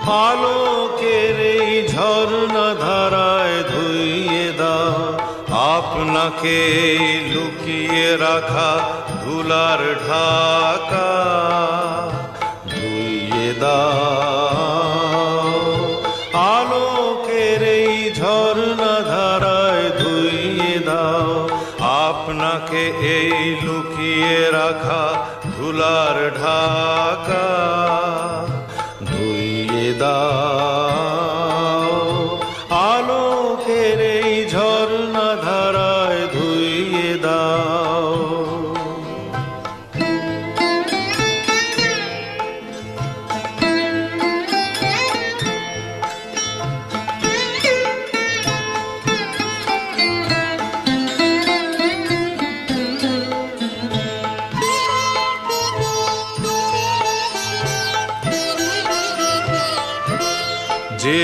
আলোকের এই ঝর্ণা ধারায় ধুইয়ে দাও আপনাকে লুকিয়ে রাখা ধুলার ঢাকা, ধুইয়ে দাও আলোকের এই ঝর্ণা ধারায় ধুইয়ে দাও আপনাকে এই লুকিয়ে রাখা ধুলার ঢাকা, ধুইয়ে দাও আলোকের এই ঝর্ণা ধারায় ধুইয়ে দাও। যে